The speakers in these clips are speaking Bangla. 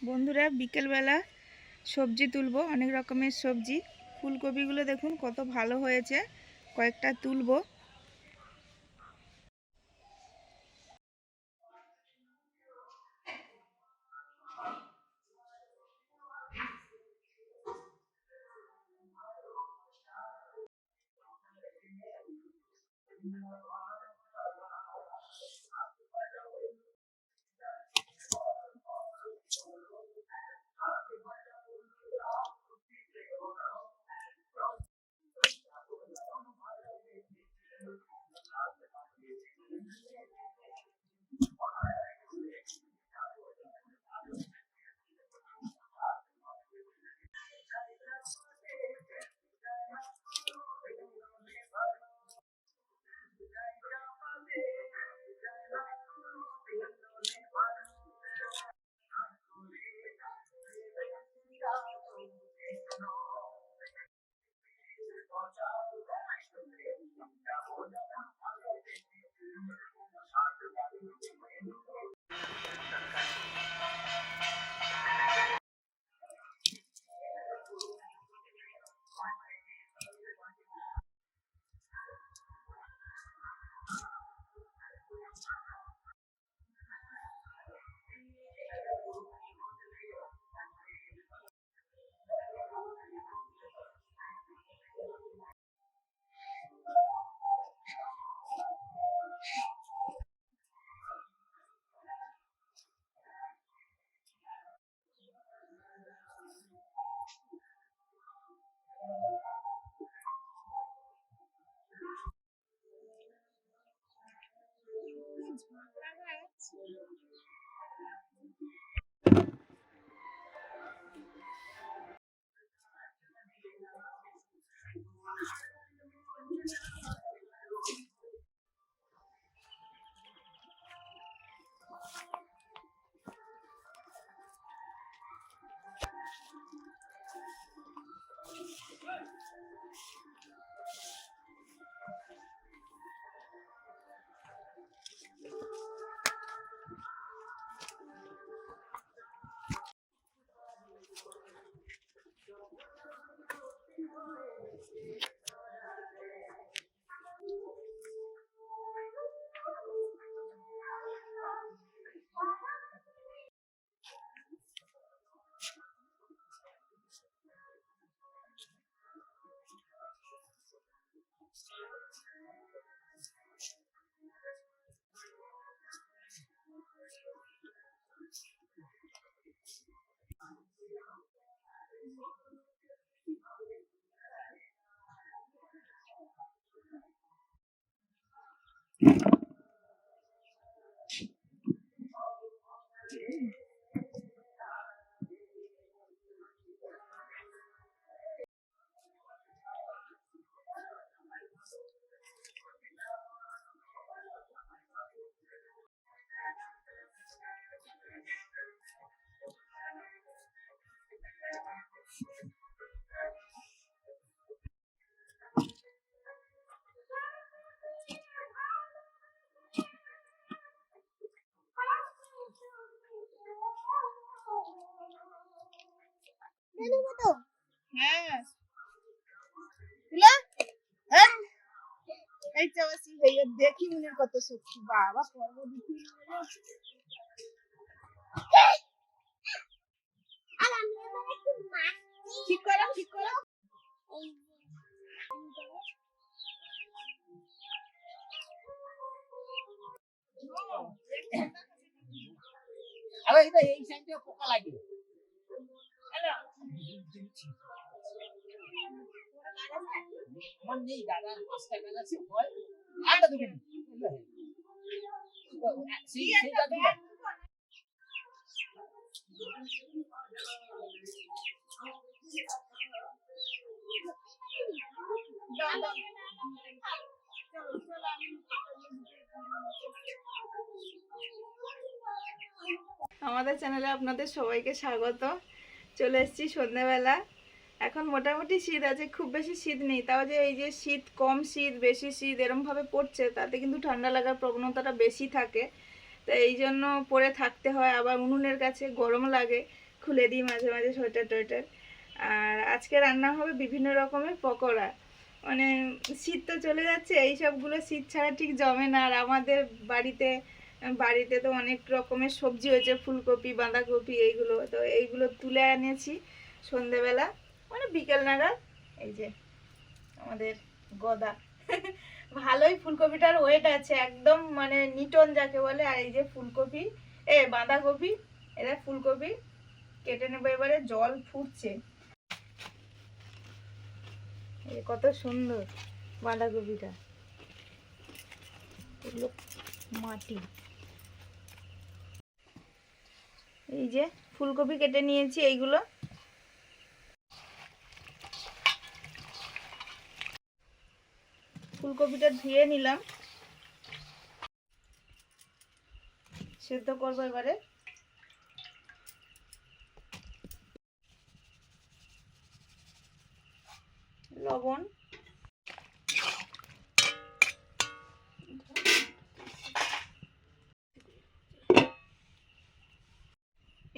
বন্ধুরা বিকেলবেলা সবজি তুলবো, অনেক রকমের সবজি। ফুলকপিগুলো দেখুন কত ভালো হয়েছে, কয়েকটা তুলবো। হ্যাঁ, এই চাবাসি হয়ে দেখি মনের কত শক্তি, বাবা পর্ব দেখি ঠিক করো ঠিক করো। আরে এটা এই সাইডে পোকা লাগে। আমার নেই দাদা, 5টা গাছ আছে, হয় আটা দুটো সেইটা দিবা। আমাদের চ্যানেলে আপনাদের সবাইকে স্বাগত। চলে এসেছি সন্ধ্যাবেলা। এখন মোটামুটি শীত আছে, খুব বেশি শীত নেই, তাও যে এই যে শীত কম শীত বেশি শীত এরমভাবে পড়ছে, তাতে কিন্তু ঠান্ডা লাগার প্রবণতাটা বেশি থাকে। তো এই জন্য পরে থাকতে হয়, আবার উনুনের কাছে গরম লাগে। খুলে দিই মাঝে মাঝে সোয়েটার টোয়েটার। আর আজকে রান্না হবে বিভিন্ন রকমের পকোড়া। মানে শীত তো চলে যাচ্ছে, এই সবগুলো শীত ছাড়া ঠিক জমে না। আর আমাদের বাড়িতে বাড়িতে তো অনেক রকমের সবজি হয়েছে, ফুলকপি বাঁধাকপি এইগুলো, তো এইগুলো তুলে এনেছি সন্ধেবেলা, মানে বিকেল নাগাদ। এই যে আমাদের গদা ভালোই ফুলকপিটার ওয়েট আছে একদম, মানে নিটন যাকে বলে। আর এই যে ফুলকপি, বাঁধাকপি, এটা ফুলকপি কেটে নেবো এবারে। জল ফুটছে, কত সুন্দর বাঁধাকপিটা, এগুলো মাটি। এই যে ফুলকপি কেটে নিয়েছি, এইগুলো ফুলকপিটা ধুয়ে নিলাম, সেদ্ধ করবো এবারে। লবণ,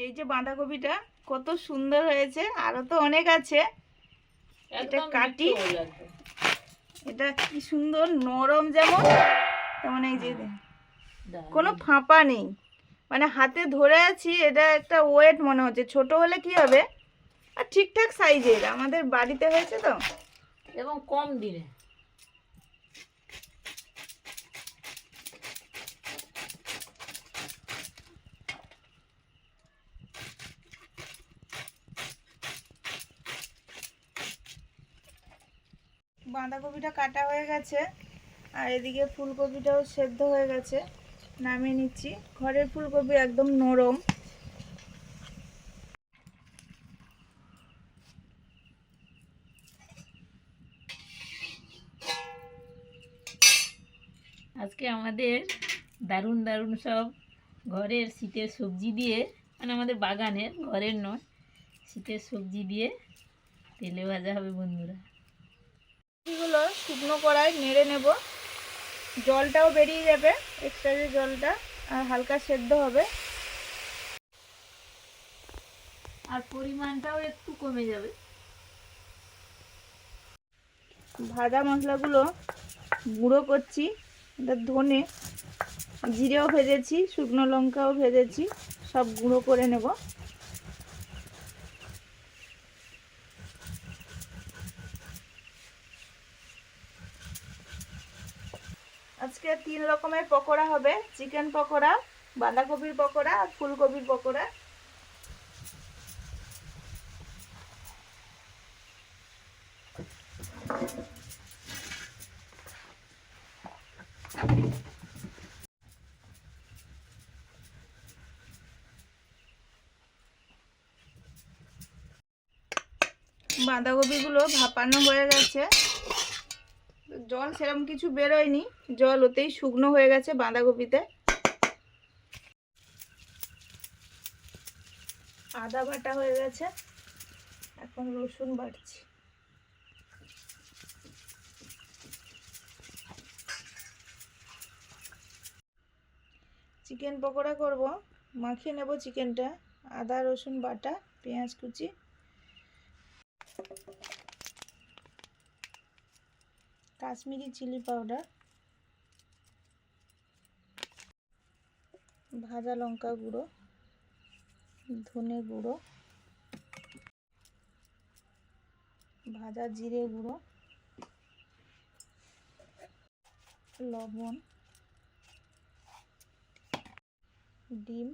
এই যে বাঁধাকপিটা কত সুন্দর হয়েছে, আরো তো অনেক আছে। এটা কাটি, এটা কি সুন্দর নরম যেমন, তেমন এই যে কোনো ফাঁপা নেই, মানে হাতে ধরে আছি। এটা একটা ওয়েট মনে হচ্ছে, ছোট হলে কি হবে, আর ঠিকঠাক সাইজের আমাদের বাড়িতে হয়েছে তো, এবং কম দিনে। বাঁধাকপিটা কাটা হয়ে গেছে, আর এদিকে ফুলকপিটাও সেদ্ধ হয়ে গেছে, নামিয়ে নিচ্ছি। ঘরের ফুলকপি একদম নরম। আজকে আমাদের দারুণ দারুণ সব ঘরের শীতের সবজি দিয়ে, মানে আমাদের বাগানের, ঘরের নয়, শীতের সবজি দিয়ে তেলে ভাজা হবে বন্ধুরা। এগুলো শুকনো কড়াই নেড়ে নেব, জলটাও বেরিয়ে যাবে, এক্সট্রা যে জলটা, আর হালকা সেদ্ধ হবে, আর পরিমাণটাও একটু কমে যাবে। ভাজা মশলাগুলো গুঁড়ো করছি। এটা ধনে জিরেও ভেজেছি, শুকনো লঙ্কাও ভেজেছি, সব গুঁড়ো করে নেব। আজকে 3 রকমের পকোড়া হবে, চিকেন পকোড়া, বাঁধাকপির পকোড়া আর ফুলকপির পকোড়া। বাঁধাকপিগুলো ভাপানো হয়ে গেছে, জল সেরকম কিছু বেরোয়নি, জল ওতেই শুকনো হয়ে গেছে বাঁধাকপিতে। আদা বাটা হয়ে গেছে, এখন রসুন বাটছি। চিকেন পকোড়া করব, মাখিয়ে নেব চিকেনটা। আদা রসুন বাটা, পেঁয়াজ কুচি, কাশ্মীরি চিলি পাউডার, ভাজা লঙ্কা গুঁড়ো, ধনে গুঁড়ো, ভাজা জিরে গুঁড়ো, লবণ, ডিম,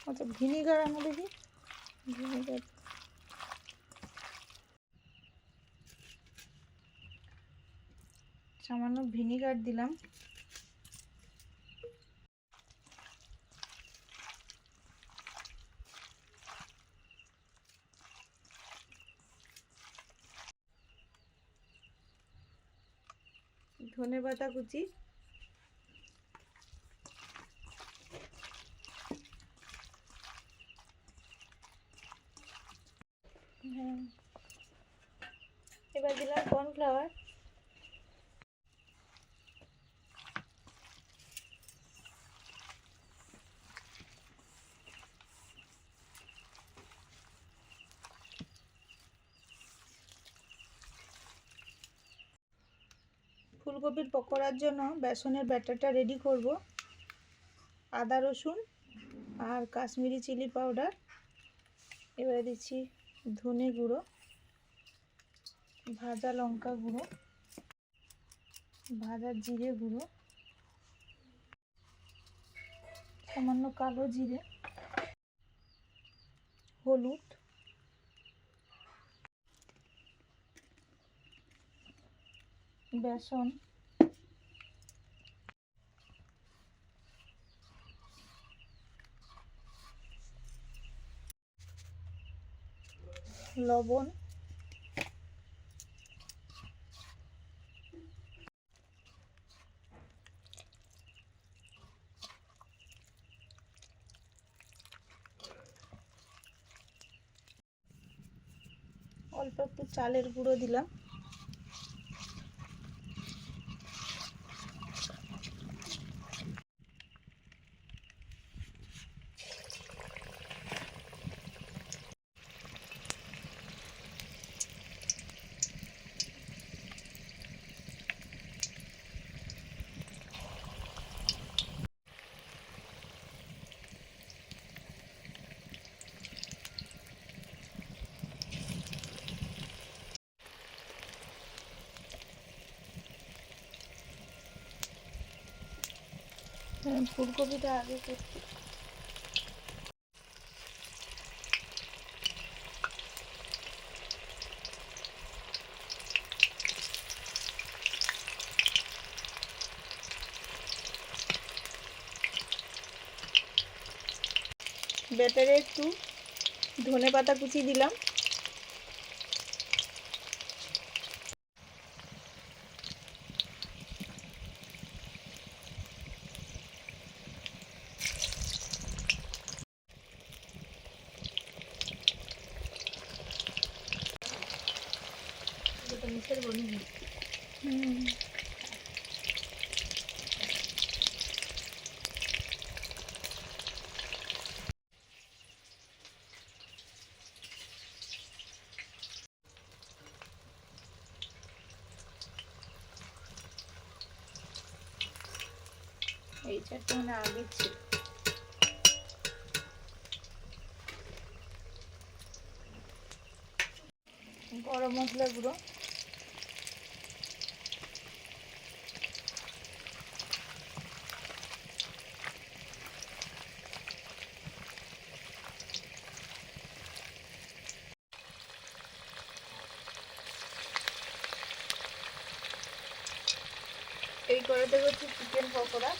আচ্ছা ভিনিগার আনো দেখি, ভিনিগার, সামান্য ভিনিগার দিলাম। ধনে পাতা কুচি, এবার দিলাম কর্নফ্লাওয়ার। ফুলকপির পকোড়ার জন্য বেসনের ব্যাটারটা রেডি করব। আদা রসুন আর কাশ্মীরি চিলি পাউডার, এবারে দিচ্ছি ধনে গুঁড়ো, ভাজা লঙ্কা গুঁড়ো, ভাজা জিরে গুঁড়ো, সামান্য কালো জিরে, হলুদ, বেসন, লবণ, অল্প একটু চালের গুঁড়ো দিলাম। ফুলকপিটা আগে করছি। ব্যাটারে একটু ধনেপাতা কুচি দিলাম। এই চারটা মানে আগে ছিল। গরম মশলা গুঁড়ো, এই কড়াতে হচ্ছে চিকেন পকোড়া।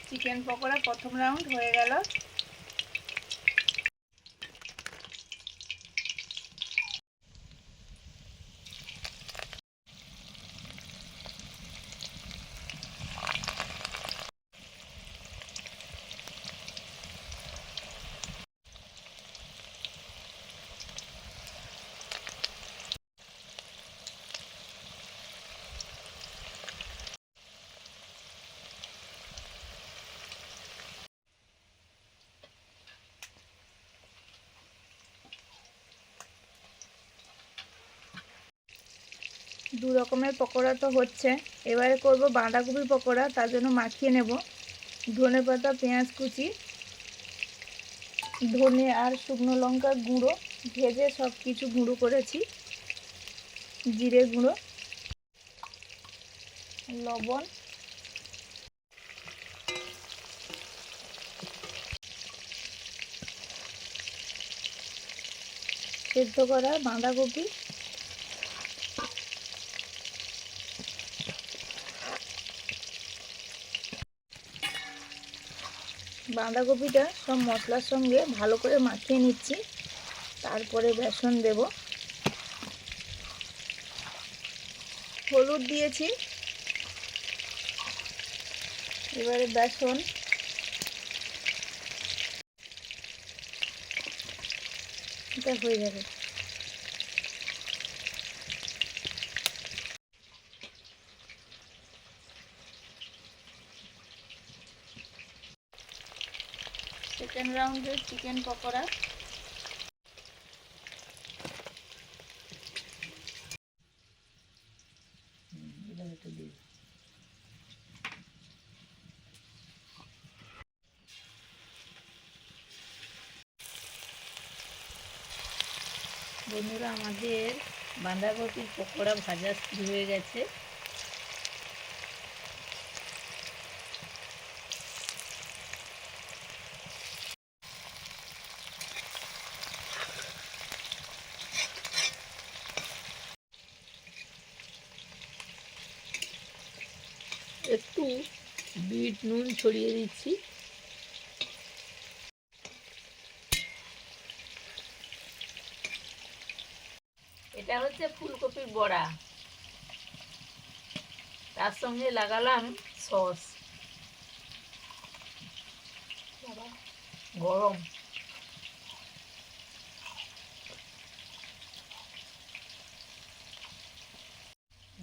চিকেন পকোড়া প্রথম রাউন্ড হয়ে গেল। দু রকমের পকোড়া তো হচ্ছে, এবারে করব বাঁধাকপির পকোড়া। তার জন্য মাখিয়ে নেব ধনেপাতা, পেঁয়াজ কুচি, ধনে আর শুকনো লঙ্কা গুঁড়ো, ভেজে সব কিছু গুঁড়ো করেছি, জিরে গুঁড়ো, লবণ, সেদ্ধ করা বাঁধাকপি, বাঁধাকপিটা সব মশলার সঙ্গে ভালো করে মাখিয়ে নিচ্ছি, তারপরে বেসন দেব। হলুদ দিয়েছি, এবারে বেসন, এটা হয়ে যাবে। সেকেন্ড রাউন্ডের চিকেন পকোড়া। বন্ধুরা, আমাদের বাঁধাকপির পকোড়া ভাজা শুরু হয়ে গেছে। একটু বিট নুন ছড়িয়ে দিচ্ছি। এটা হচ্ছে ফুলকপির বড়া, তার সঙ্গে লাগালাম সস। গরম,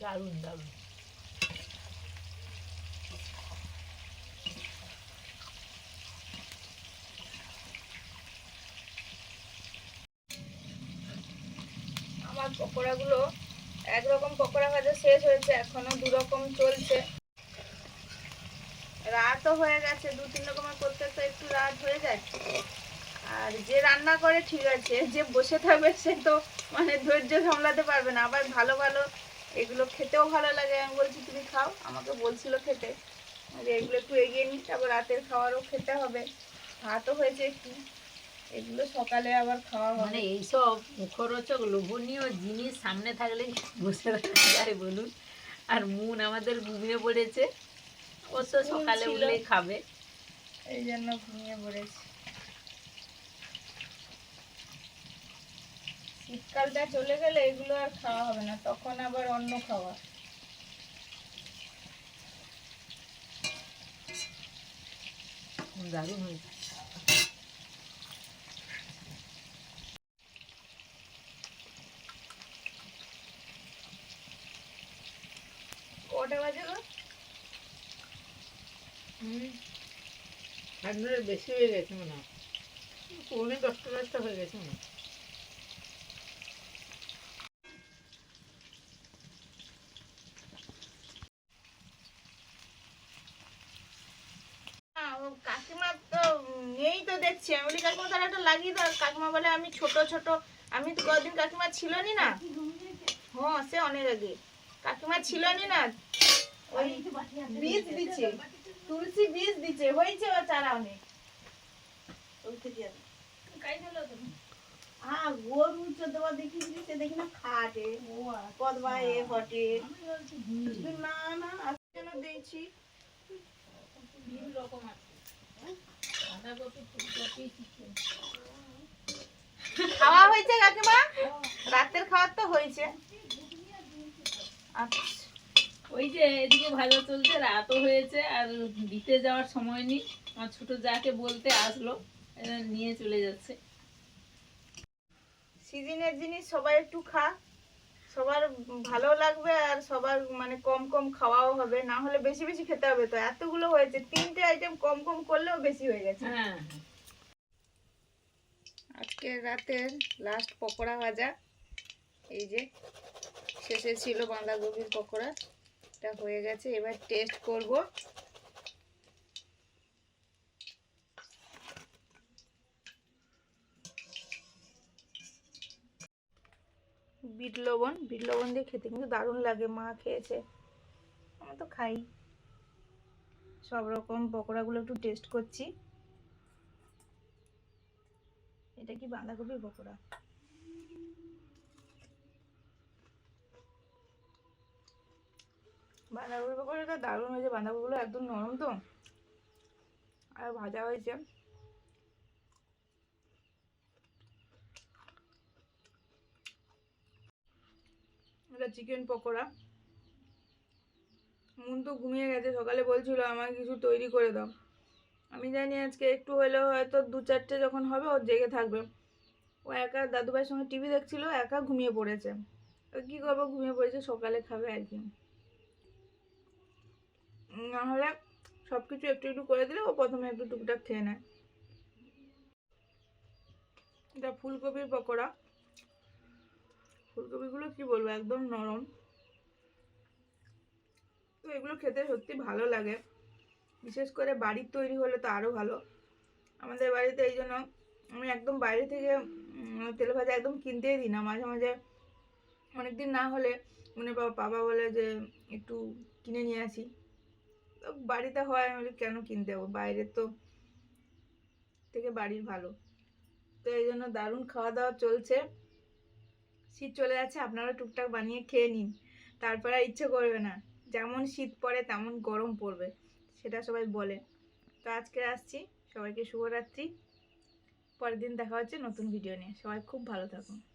দারুণ দারুণ। আমার পকোড়াগুলো একরকম পকোড়া ভাজা শেষ হয়েছে, এখনো 2 রকম চলছে। রাতও হয়ে গেছে, 2-3 রকমের করতে তো একটু রাত হয়ে যায়। আর যে রান্না করে ঠিক আছে, যে বসে থাকবে সে তো মানে ধৈর্য সামলাতে পারবে না। আবার ভালো ভালো এগুলো খেতেও ভালো লাগে। আমি বলছি তুমি খাও, আমাকে বলছিল খেতে, যে এগুলো একটু এগিয়ে নিই, তারপর রাতের খাবারও খেতে হবে। ভাতও হয়েছে একটু, এগুলো সকালে আবার খাওয়া হবে। মানে এইসব মুখরোচক লোভনীয় জিনিস সামনে থাকলে বসে থাকা যায় বলুন? আর মন আমাদের ঘুমিয়ে পড়েছে, ও তো সকালে উঠলেই খাবে। এই জন্য ঘুমিয়ে পড়েছি। শীতকালটা চলে গেলে এগুলো আর খাওয়া হবে না, তখন আবার অন্য খাওয়া। দারুণ হয়েছে। কটা বাজে গো? আপনার বেশি হয়ে গেছে মনে হয়, 9:45 হয়ে গেছে মনে হয়। কাকিমা তো নেই তো দেখছি। আমি বলি কাকিমা তাহলে একটা লাগিয়ে দাও। কাকিমা বলে আমি ছোট ছোট, আমি তো কদিন কাকিমা ছিল নি না। হ্যাঁ, সে অনেক আগে কাকিমা ছিল নি না। ওই বীজ দিচ্ছে, তুলসী বীজ দিচ্ছে, হয়েছে ও চারা অনেক। হ্যাঁ, গরু চোদ্দবার দেখি সে দেখি না খাটে কদবা এ হটে না না আজকে কেন দিয়েছি। খাওয়া হয়েছে কাকিমা, রাতের খাওয়ার তো হয়েছে। আচ্ছা, ওই যে এদিকে ভাজা চলছে, রাতও হয়েছে, আর দিতে যাওয়ার সময় নেই। আমার ছোট যাকে বলতে আসলো, নিয়ে চলে যাচ্ছে। সিজনের জিনিস সবাই একটু খা, সবার ভালো লাগবে, আর সবার মানে কম কম খাওয়াও হবে। না হলে বেশি বেশি খেতে হবে। তো এতগুলো হয়েছে, 3টে আইটেম কম কম করলেও বেশি হয়ে গেছে। হ্যাঁ, আজকে রাতের লাস্ট পকোড়া ভাজা, এই যে শেষে ছিল বাঁধাকপির পকোড়া, এটা হয়ে গেছে। এবার টেস্ট করব। বিট লবণ, বিট লবণ দিয়ে খেতে কিন্তু দারুণ লাগে। মা খেয়েছে, আমি তো খাই। সব রকম পকোড়াগুলো একটু টেস্ট করছি। এটা কি বাঁধাকপির পকোড়া? বাঁধাকপির পকোড়াটা দারুণ হয়েছে। বাঁধাকপিগুলো একদম নরম তো, আর ভাজা হয়েছে। এটা চিকেন পকোড়া। মন তো ঘুমিয়ে গেছে, সকালে বলছিল আমাকে কিছু তৈরি করে দাও। আমি জানি আজকে একটু হলেও হয়তো 2-4টে যখন হবে ও জেগে থাকবে। ও একা দাদুভাইয়ের সঙ্গে টিভি দেখছিল, একা ঘুমিয়ে পড়েছে। তো কী করবো, ঘুমিয়ে পড়েছে, সকালে খাবে আর কি। নাহলে সব কিছু একটু একটু করে দিলে ও প্রথমে একটু টুকটাক খেয়ে নেয়। এটা ফুলকপির পকোড়া। ফুলকপিগুলো কি বলবো, একদম নরম। তো এগুলো খেতে সত্যি ভালো লাগে, বিশেষ করে বাড়ির তৈরি হলে তো আরও ভালো। আমাদের বাড়িতে এই জন্য আমি একদম বাইরে থেকে তেলে ভাজা একদম কিনতেই দিই না। মাঝে মাঝে অনেকদিন না হলে মানে বাবা বলে যে একটু কিনে নিয়ে আসি, তো বাড়িতে হয়, আমি বলি কেন কিনতে যাবো, বাইরের তো থেকে বাড়ির ভালো। তো এই জন্য দারুণ খাওয়া দাওয়া চলছে। শীত চলে যাচ্ছে, আপনারা টুকটাক বানিয়ে খেয়ে নিন, তারপরে আর ইচ্ছে করবে না। যেমন শীত পড়ে তেমন গরম পড়বে, সেটা সবাই বলে। তো আজকে আসছি, সবাইকে শুভরাত্রি। পরের দিন দেখা হচ্ছে নতুন ভিডিও নিয়ে। সবাই খুব ভালো থাকুন।